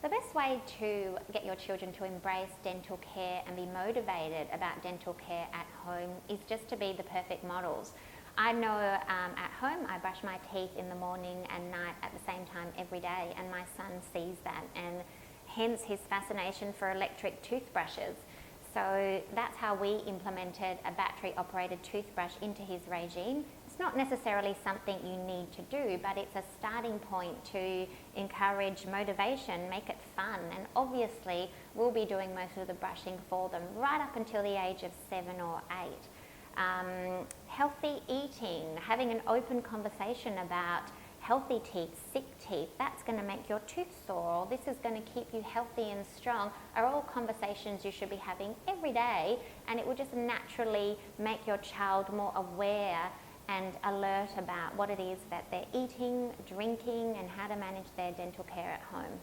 The best way to get your children to embrace dental care and be motivated about dental care at home is just to be the perfect models. I know at home I brush my teeth in the morning and night at the same time every day, and my son sees that, and hence his fascination for electric toothbrushes. So that's how we implemented a battery operated toothbrush into his regime. It's not necessarily something you need to do, but it's a starting point to encourage motivation, make it fun, and obviously we'll be doing most of the brushing for them right up until the age of 7 or 8. Healthy eating, having an open conversation about healthy teeth, sick teeth, that's going to make your tooth sore, or this is going to keep you healthy and strong, are all conversations you should be having every day, and it will just naturally make your child more aware and alert about what it is that they're eating, drinking, and how to manage their dental care at home.